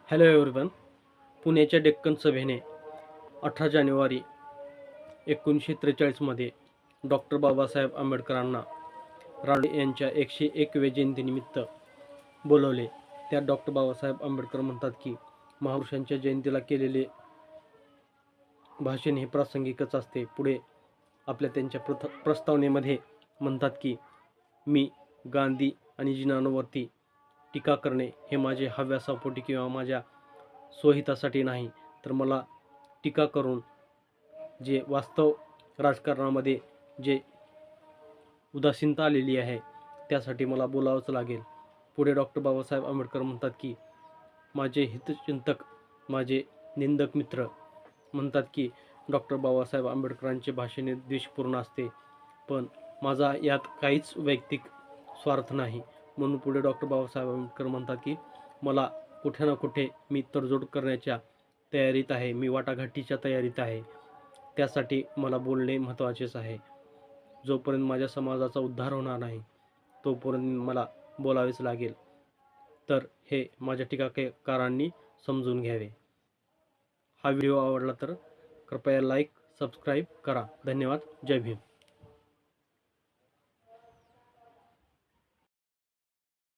Hello everyone. पुण्याच्या डेक्कन सभेने 18 जानेवारी 1943 doctor Babasaheb आंबेडकरांना रानडे यांच्या 101व्या जयंतीनिमित्त बोलवले. त्यात डॉक्टर बाबासाहेब आंबेडकर म्हणतात की महापुरुषांच्या जयंतीला केलेले भाषण हे प्रासंगिकच असते. पुढे त्यांच्या प्रस्तावनेमध्ये म्हणतात की मी गांधी आणि जिनांवरती टीका करणे हे माझे हव्यासापोटी किंवा माझ्या स्वहितासाठी नाही, तर मला टीका करून जे वास्तव राजकारणामध्ये जे उदासीनता आलेली आहे त्यासाठी मला बोलावंच लागेल. पुढे डॉक्टर बाबासाहेब आंबेडकर म्हणतात की माझे हितचिंतक, माझे निंदक मित्र म्हणतात की डॉक्टर बाबासाहेब आंबेडकरांचे भाषणे द्वेषपूर्ण असते, पण माझा यात काहीच वैयक्तिक स्वार्थ नाही. म्हणून पुढे डॉक्टर बाबासाहेब आंबेडकर म्हणतात की मला कुठे ना कुठे मी तडजोड करण्याच्या तयारीत आहे, मी वाटाघाटीच्या तयारीत आहे. त्यासाठी मला बोलणे महत्त्वाचेच आहे. जोपर्यंत माझ्या समाजाचा उद्धार होणार नाही तोपर्यंत मला बोलावेच लागेल. तर हे माझ्या टीकाकारांनी समजून घ्यावे. हा व्हिडिओ आवडला तर कृपया लाईक, सबस्क्राईब करा. धन्यवाद. जय भीम.